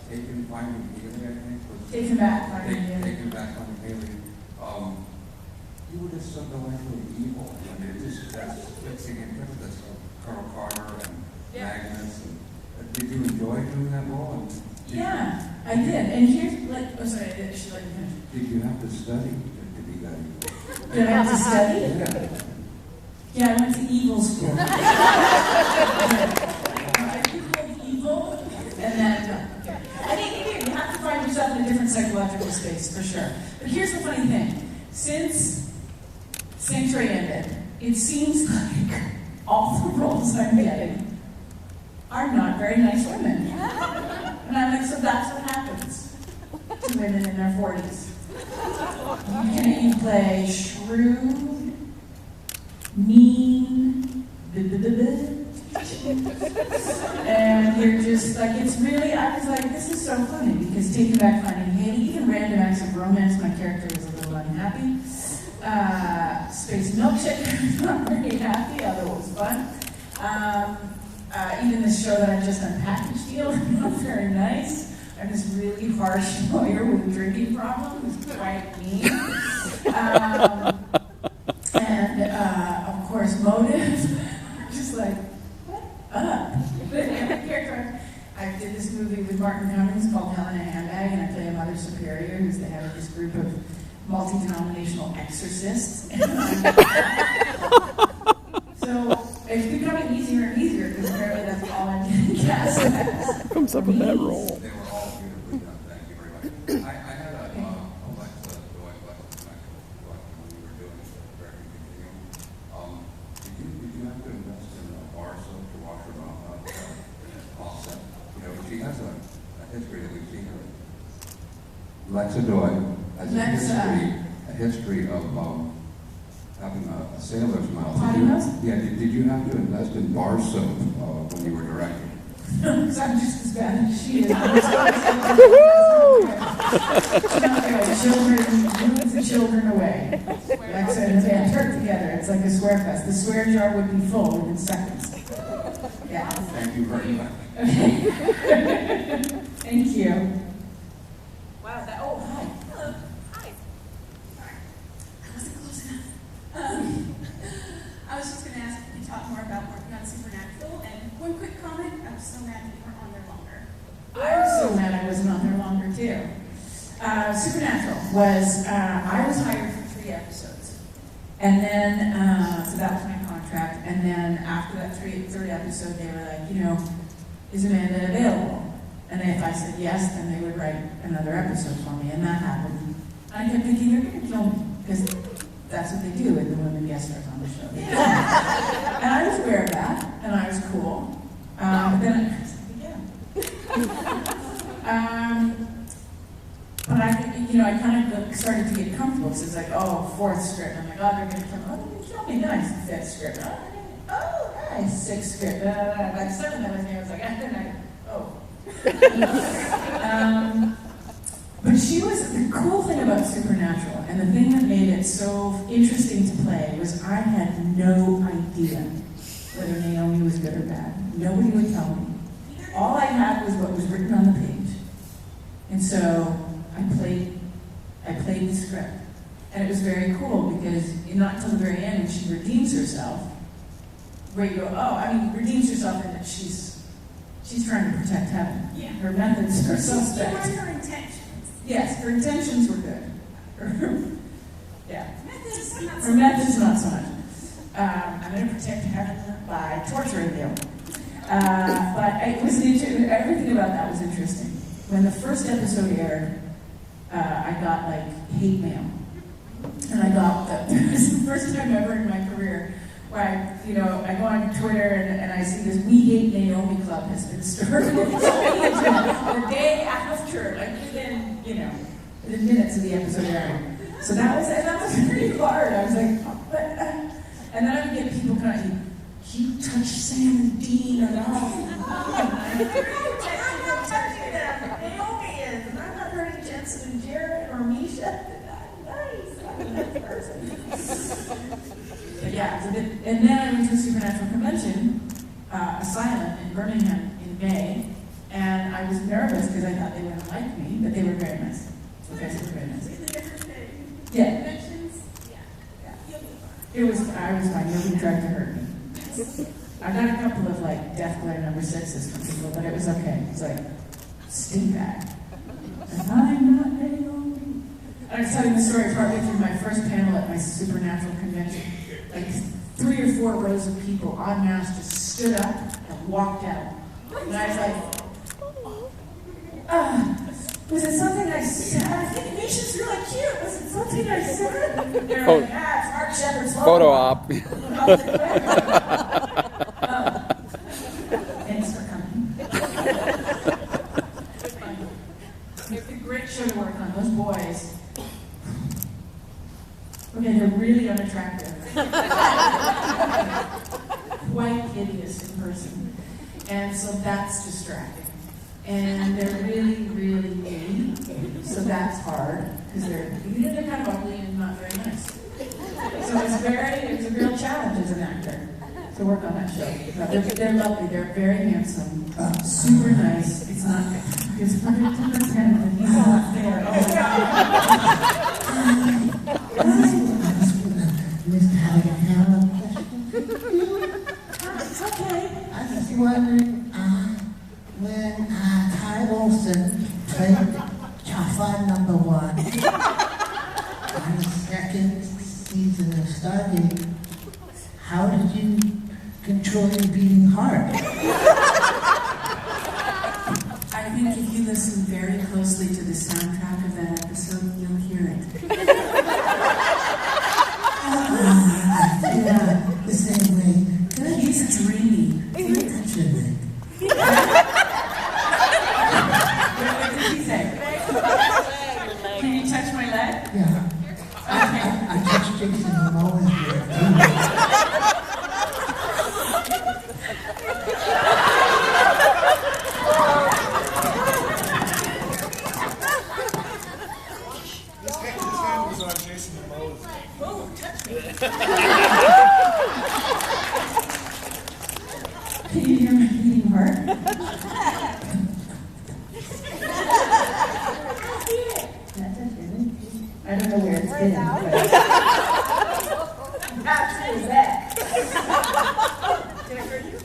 Taken Finding Haley, I think. Taken Back Finding Haley. Taken Back Finding Haley. You were just so delightfully evil. I mean, that's fixing in with this Colonel Carter and Magnus. And, did you enjoy doing that role? Yeah, I did. And here's, sorry, I should let you finish. Did you have to study to be that evil? Did I have to study? Yeah. Yeah, I went to evil school. I Googled evil, and then, I think you have to find yourself in a different psychological space, for sure. But here's the funny thing. Since Sanctuary ended, it seems like all the roles I'm getting are not very nice women. And I'm like, so that's what happens to women in their 40s. You play shrewd, mean, and you're just like, it's really, I was like, this is so funny, because Taking Back Finding Haley, even Random Acts of Romance, my character was a little unhappy. Space Milkshake, not very happy, although it was fun. Even this show that I just unpackaged deal, not very nice. I'm this really harsh lawyer with a drinking problem who's quite mean. And of course, Motive, just like, what up? I did this movie with Martin Cummings called Helena Handbag, and I play a Mother Superior who's the head of this group of multi-denominational exorcists. So it's becoming easier and easier, because apparently that's all I'm getting cast as. Comes up in that role. They were all beautifully done. Thank you very much. I had a Alexa, the wife when we were doing the very beginning. Did you have to invest in a bar soap to wash her offset? You know, she has a history that we've seen her. Alexa Doy has a history of having a sailor's mouth. Did you have to invest in bar soap when you were directing? No, because I'm just as bad as she is. Children, move the children away. Alexa and Van work together. It's like a swear fest. The swear jar would be full within seconds. Yeah. Thank you very much. Thank you. Wow, hi. Hello. Hi. I wasn't close enough. I was just going to ask if you could talk more about working on Supernatural. And one quick comment, I'm so mad that you weren't on there longer. I was so mad I wasn't on there longer, too. Supernatural was, I was hired for 3 episodes. And then, so that was my contract. And then after that third episode, they were like, is Amanda available? And if I said yes, then they would write another episode for me. And that happened. And I kept thinking, they're going to kill me. Because that's what they do with the women guest stars on the show. And I was aware of that, and I was cool. But then I was like, but I kind of started to get comfortable. So it's like, oh, 4th script. I'm like, oh, they're going to kill me. Nice. 5th script. Oh, nice. 6th script. Like 7 that was there. I was like, but she was, the cool thing about Supernatural, and the thing that made it so interesting to play, was I had no idea whether Naomi was good or bad. Nobody would tell me. All I had was what was written on the page. And so I played the script. And it was very cool, because not until the very end, when she redeems herself, where you go, redeems herself in that she's trying to protect heaven. Yeah. Her methods are suspect. What were her intentions? Yes, her intentions were good. Yeah. Methods, Her methods, not so much. I'm going to protect heaven by torturing you. But it was everything about that was interesting. When the first episode aired, I got hate mail. And I got it was the first time ever in my career where I go on Twitter and I see this "We Hate Naomi" club has been started. The day after, within minutes of the episode airing. So that was pretty hard. I was like, and then I would get people kind of, you touch Sam and Dean or not. Naomi is, and I'm not hurting Jensen and Jared or Misha. Nice. I'm that person. But yeah, and then I went to a Supernatural convention, Asylum in Birmingham in May, and I I was nervous because I thought they wouldn't like me, but they were very nice. The guys were very nice. Yeah. Conventions? Yeah. You'll be fine. I was fine. Nobody tried to hurt me. I got a couple of like death glare number 6s from people, but it was okay. It's like, stink bag. And I'm not getting on. I was telling the story partly through my first panel at my supernatural convention. Like 3 or 4 rows of people en masse just stood up and walked out. And I was like, was it something I said? I think Misha's really cute. Was it something I said? They're like, it's Mark Shepard's Photo op. Thanks for coming. It's a great show to work on. Those boys. Okay, they're really unattractive. Quite hideous in person. And so that's distracting. And they're really, really mean. So that's hard. Because they're kind of ugly and not very nice. So it's a real challenge as an actor to work on that show. But they're lovely. They're very handsome. Super nice. It's not it's hard to pretend that he's not there. Oh, Mr. Halligan, have a question. okay. I was just wondering, when Ty Olsen played Jaffa number 1 on the second season of Stargate, how did you control your beating heart? I think if you listen very closely to the soundtrack of that episode, you'll hear it. Yeah, the same way. He's dreamy. Touch your leg. What did he say? Can you touch my leg? Yeah. Okay. I touched Jason Momoa's leg. His hand was on Jason Momoa's leg. Oh, touch me. Can you hear my beating heart? I don't know where it's been, but how true is that? Did I hurt you?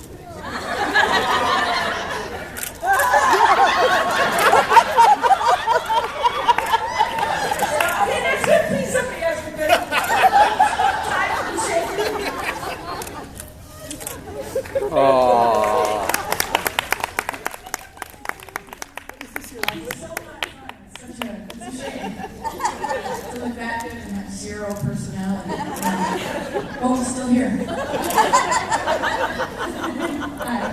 Okay, next one, please, somebody else can do it. Time to shake it. Aww. It's a shame. To look that good and have 0 personality. Oh, I'm still here. Hi.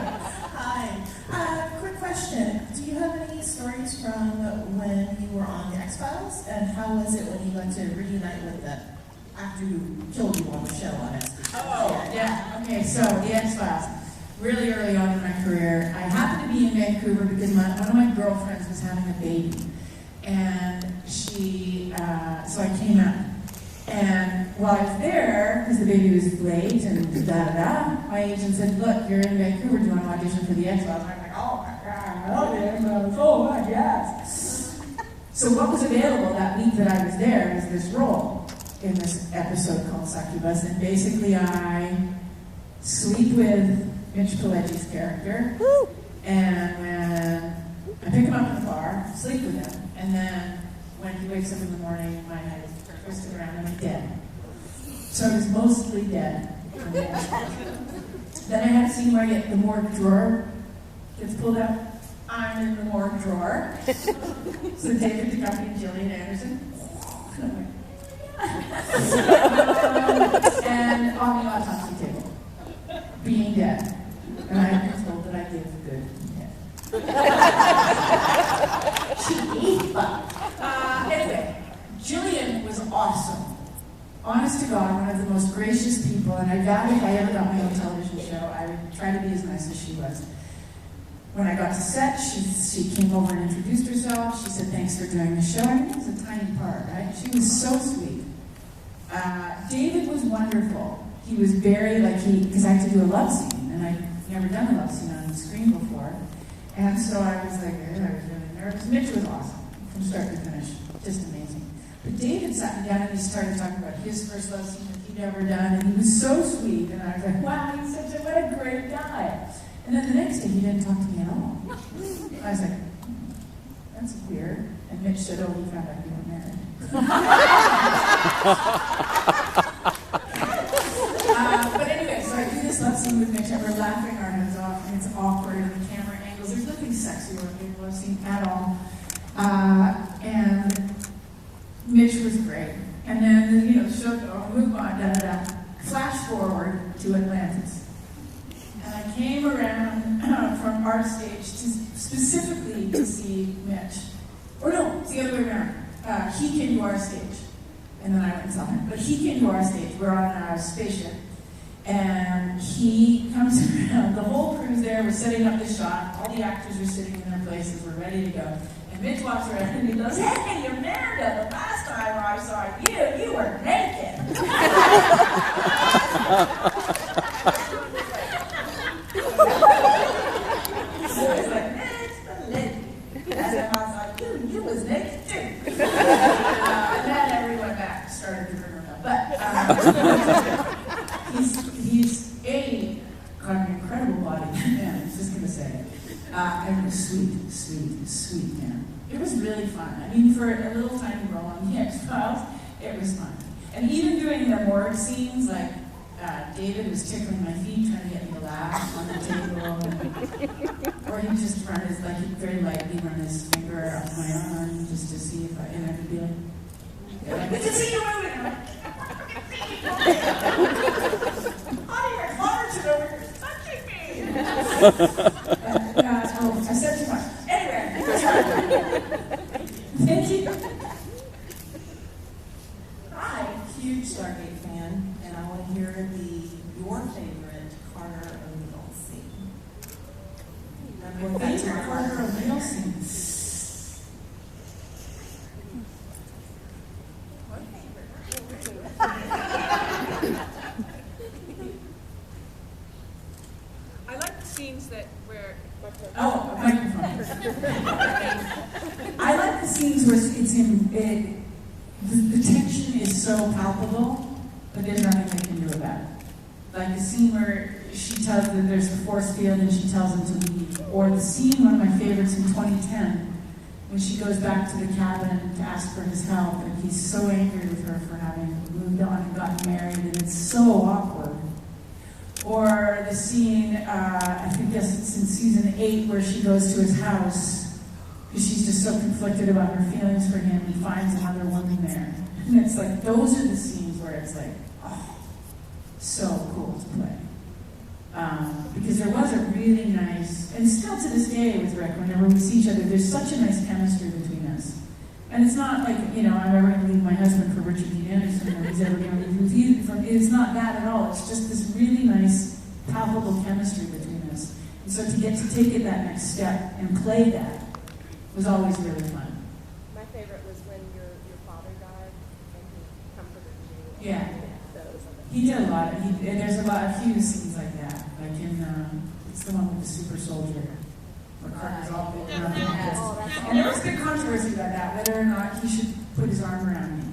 Hi. Quick question. Do you have any stories from when you were on the X-Files? And how was it when you got to reunite with the actor who killed you on the show on SB? Oh, yeah. Okay, so the X-Files. Really early on in my career, I happened to be in Vancouver because one of my girlfriends was having a baby. And so I came out. And while I was there, because the baby was late and da-da-da, my agent said, look, you're in Vancouver, do you want to audition for the X-Files? And I'm like, oh my God, I love it. Oh my God. So what was available that week that I was there was this role in this episode called Succubus. And basically I sleep with Mitch Pileggi's character. And when I pick him up in the bar, sleep with him, and then when he wakes up in the morning, my head is twisted around and I'm dead. So I was mostly dead. Then I had a scene where I get the morgue drawer gets pulled out. I'm in the morgue drawer. So David Duchovny and Gillian Anderson. And on the autopsy table, being dead. And I was told that I gave good head. Cheeky, but anyway, Jillian was awesome. Honest to God, one of the most gracious people, and I vowed if I ever got my own television show, I would try to be as nice as she was. When I got to set, she came over and introduced herself. She said, thanks for doing the show. I mean, it was a tiny part, right? She was so sweet. David was wonderful. He was very, because I had to do a love scene, and I'd never done a love scene on the screen before. And so I was like, I was really nervous. Mitch was awesome from start to finish, just amazing. But David sat me down and he started talking about his first love scene that he'd ever done, and he was so sweet. And I was like, wow, what a great guy. And then the next day he didn't talk to me at all. I was like, that's weird. And Mitch said, oh, we found out you were married. But anyway, so I do this love scene with Mitch, and we're laughing our heads off, and it's awkward, and the camera angles. There's nothing sexy or big love scene at all. And Mitch was great. And then, the show, move on, flash forward to Atlantis. And I came around from our stage specifically to see Mitch. Or no, it's the other way around. He came to our stage, and then I went and saw him. But he came to our stage. We're on a spaceship, and he comes around. The whole crew's there. We're setting up the shot. All the actors are sitting in their places. We're ready to go. And Mitch walks around, and he goes, "Hey, Amanda, the last time I saw you were naked." So I was like, Mitch, the lady. And I was like, you was naked too. And then everyone back started to bring her up. But he's got an incredible body, man, I was just going to say it. And a sweet man. It was really fun. I mean, for a little tiny role on the X-Files, it was fun. And even doing the morgue scenes, like, David was tickling my feet, trying to get me to laugh on the table. Or he'd just run his, like, he'd very lightly run his finger up my arm just to see if I could be like, we can see you moving. I'm like, honey, my heart's over here touching me. I said too much. Anyway, thank you. Hi, huge Stargate fan, and I want to hear your favorite Carter O'Neill scene. Your favorite Carter O'Neill scene? I like the scenes where. Oh, a microphone. I like the scenes where it's in. The tension is so palpable, but there's nothing they can do about it. Like the scene where she tells them there's the force field and she tells them to leave. Or the scene, one of my favorites in 2010, when she goes back to the cabin to ask for his help, and he's so angry with her for having moved on and gotten married, and it's so awkward. Or the scene, I think it's in season 8, where she goes to his house because she's just so conflicted about her feelings for him and finds another woman there. And it's like, those are the scenes where it's like, oh, so cool to play. Because there was a really nice, and still to this day with Rick, whenever we see each other, there's such a nice chemistry between us. And it's not like, I'm ever going to leave my husband for Richard Dean Anderson, or he's ever going to leave me for, it's not that at all. It's just this really nice, palpable chemistry between us. And so to get to take it that next step and play that was always really fun. My favorite was when your father died and he comforted you. Yeah. Those. He did a lot. There's a few scenes like that. Like in, it's the one with the super soldier, where Carter's all big and nothing else. And there was big controversy about that, whether or not he should put his arm around me,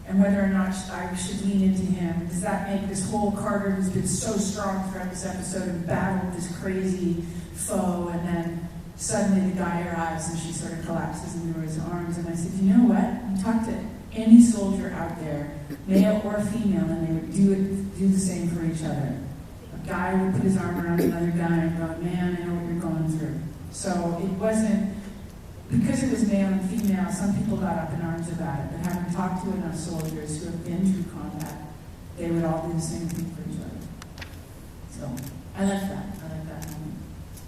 and whether or not I should lean into him. Does that make this whole Carter, who's been so strong throughout this episode and battled this crazy foe, and then suddenly the guy arrives and she sort of collapses into his arms. And I said, you know what? You talk to any soldier out there, male or female, and they would do the same for each other. A guy would put his arm around another guy and go, man, I know what you're going through. So it wasn't, because it was male and female, some people got up in arms about it. But having talked to enough soldiers who have been through combat, they would all do the same thing for each other. So I like that.